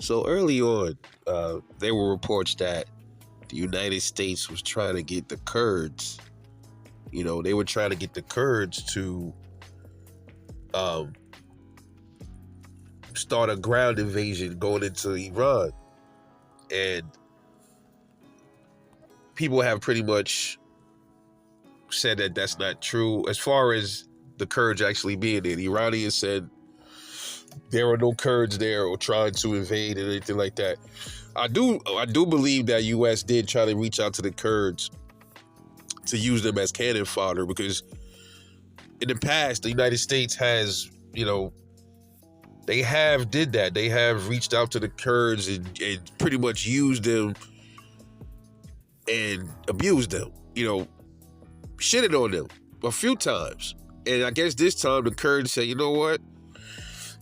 So early on, there were reports that the United States was trying to get the Kurds. They were trying to get the Kurds to um, start a ground invasion going into Iran. And people have pretty much said that that's not true. As far as the Kurds actually being there, the Iranians said there are no Kurds there or trying to invade and anything like that. I do believe that U.S. did try to reach out to the Kurds to use them as cannon fodder, because in the past the United States has, they have did that. They have reached out to the Kurds and pretty much used them and abused them, shitted on them a few times. And I guess this time the Kurds said, you know what?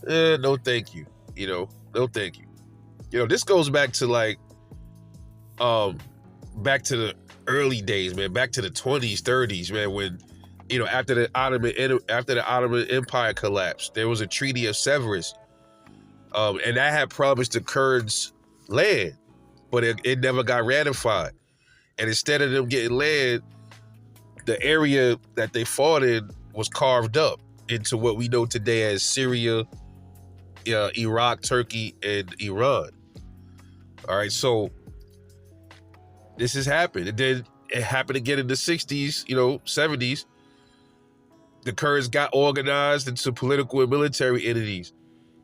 No thank you. No thank you. This goes back to back to the early days, man, back to the 20s, 30s, man, when, after the Ottoman Empire collapsed, there was a Treaty of Severus. And that had promised the Kurds land, but it never got ratified. And instead of them getting land, the area that they fought in was carved up into what we know today as Syria, Iraq, Turkey, and Iran. All right, so this has happened. And then it happened again in the 60s, 70s. The Kurds got organized into political and military entities,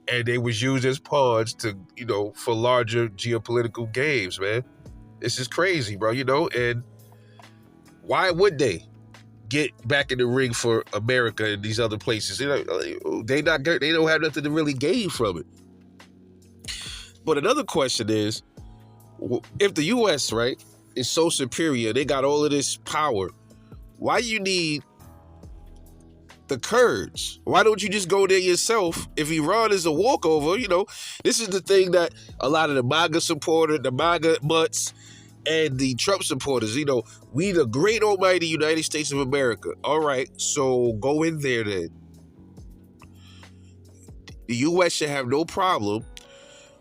and they was used as pawns to, for larger geopolitical games, man. This is crazy, bro, and why would they get back in the ring for America and these other places? They don't have nothing to really gain from it. But another question is, if the U.S., right, is so superior, they got all of this power, why you need the Kurds? Why don't you just go there yourself? If Iran is a walkover, this is the thing that a lot of the MAGA supporters, the MAGA mutts, and the Trump supporters, we the great almighty United States of America. All right, so go in there then. The U.S. should have no problem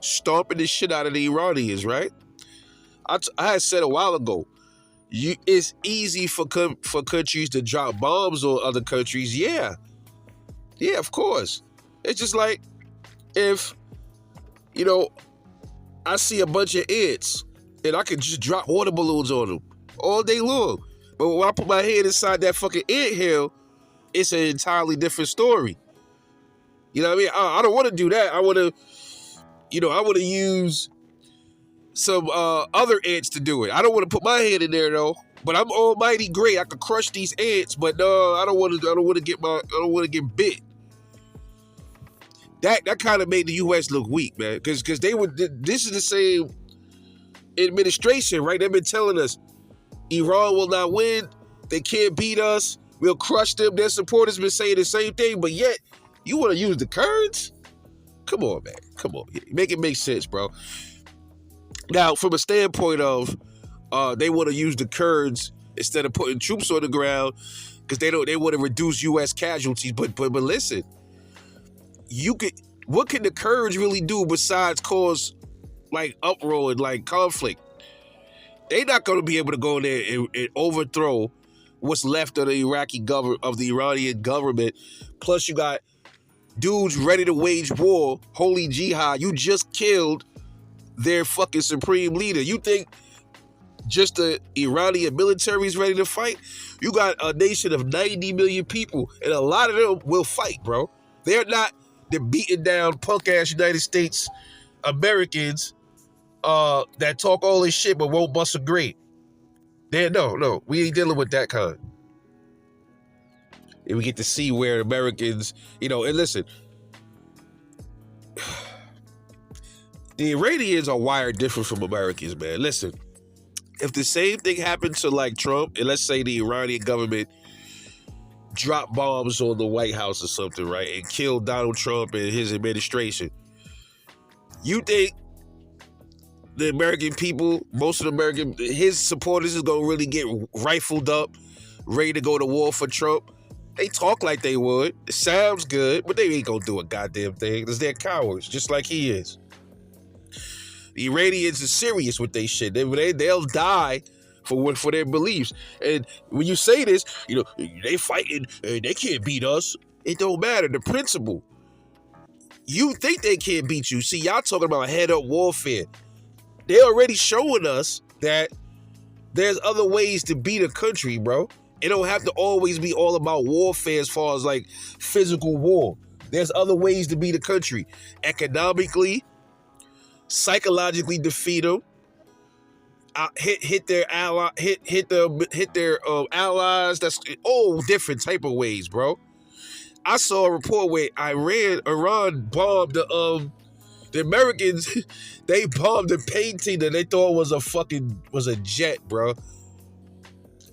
stomping the shit out of the Iranians, right? I had said a while ago, it's easy for countries to drop bombs on other countries. Yeah, of course. It's just like if, I see a bunch of ants and I can just drop water balloons on them all day long. But when I put my head inside that fucking ant hill, it's an entirely different story. You know what I mean? I don't want to do that. I want to use some other ants to do it. I don't want to put my head in there though. But I'm almighty great. I could crush these ants, but no, I don't want to get bit. That kind of made the U.S. look weak, man, because this is the same administration, right? They've been telling us Iran will not win. They can't beat us. We'll crush them. Their supporters been saying the same thing, but yet you want to use the Kurds? Come on, man. Come on. Make it make sense, bro. Now, from a standpoint of they want to use the Kurds instead of putting troops on the ground because they want to reduce U.S. casualties. But listen, what can the Kurds really do besides cause uproar and conflict? They're not going to be able to go in there and overthrow what's left of the Iranian government. Plus, you got dudes ready to wage war, holy jihad. You just killed their fucking supreme leader. You think just the Iranian military is ready to fight? You got a nation of 90 million people, and a lot of them will fight, bro. They're not the beaten down punk ass United States Americans that talk all this shit but won't bust a grape. No, we ain't dealing with that kind. And we get to see where Americans, and listen, the Iranians are wired different from Americans, man. Listen, if the same thing happened to Trump, and let's say the Iranian government dropped bombs on the White House or something, right, and killed Donald Trump and his administration, you think the American people, most of his supporters is going to really get rifled up, ready to go to war for Trump? They talk like they would. It sounds good, but they ain't going to do a goddamn thing because they're cowards, just like he is. The Iranians are serious with their shit. They'll die for their beliefs. And when you say this, they fighting, they can't beat us. It don't matter. The principle. You think they can't beat you. See, y'all talking about head-up warfare. They already showing us that there's other ways to beat a country, bro. It don't have to always be all about warfare as far as like physical war. There's other ways to beat a country. Economically, psychologically defeat them. Hit their allies. That's all different type of ways, bro. I saw a report where Iran bombed the Americans. They bombed a painting that they thought was a jet, bro.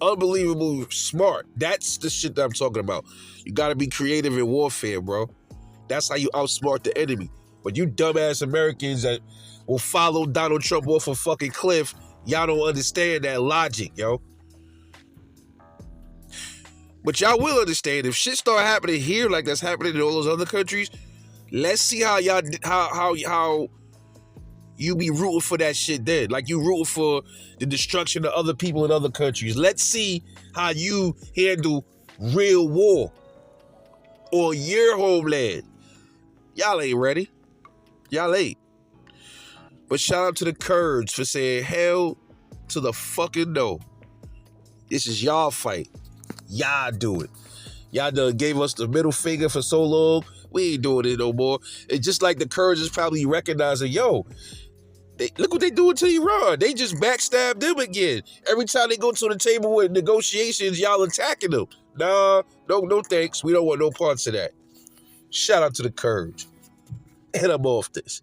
Unbelievable smart. That's the shit that I'm talking about. You gotta be creative in warfare, bro. That's how you outsmart the enemy. But you dumbass Americans that will follow Donald Trump off a fucking cliff, y'all don't understand that logic, yo. But y'all will understand if shit start happening here like that's happening in all those other countries. Let's see how y'all how you be rooting for that shit then. Like you rooting for the destruction of other people in other countries. Let's see how you handle real war or your homeland. Y'all ain't ready. Y'all ain't. But shout out to the Kurds for saying hell to the fucking no. This is y'all fight. Y'all do it. Y'all done gave us the middle finger for so long. We ain't doing it no more. It's just like the Kurds is probably recognizing, look what they doing to Iran. They just backstabbed them again. Every time they go to the table with negotiations, y'all attacking them. Nah, no thanks. We don't want no parts of that. Shout out to the Kurds. And I'm off this.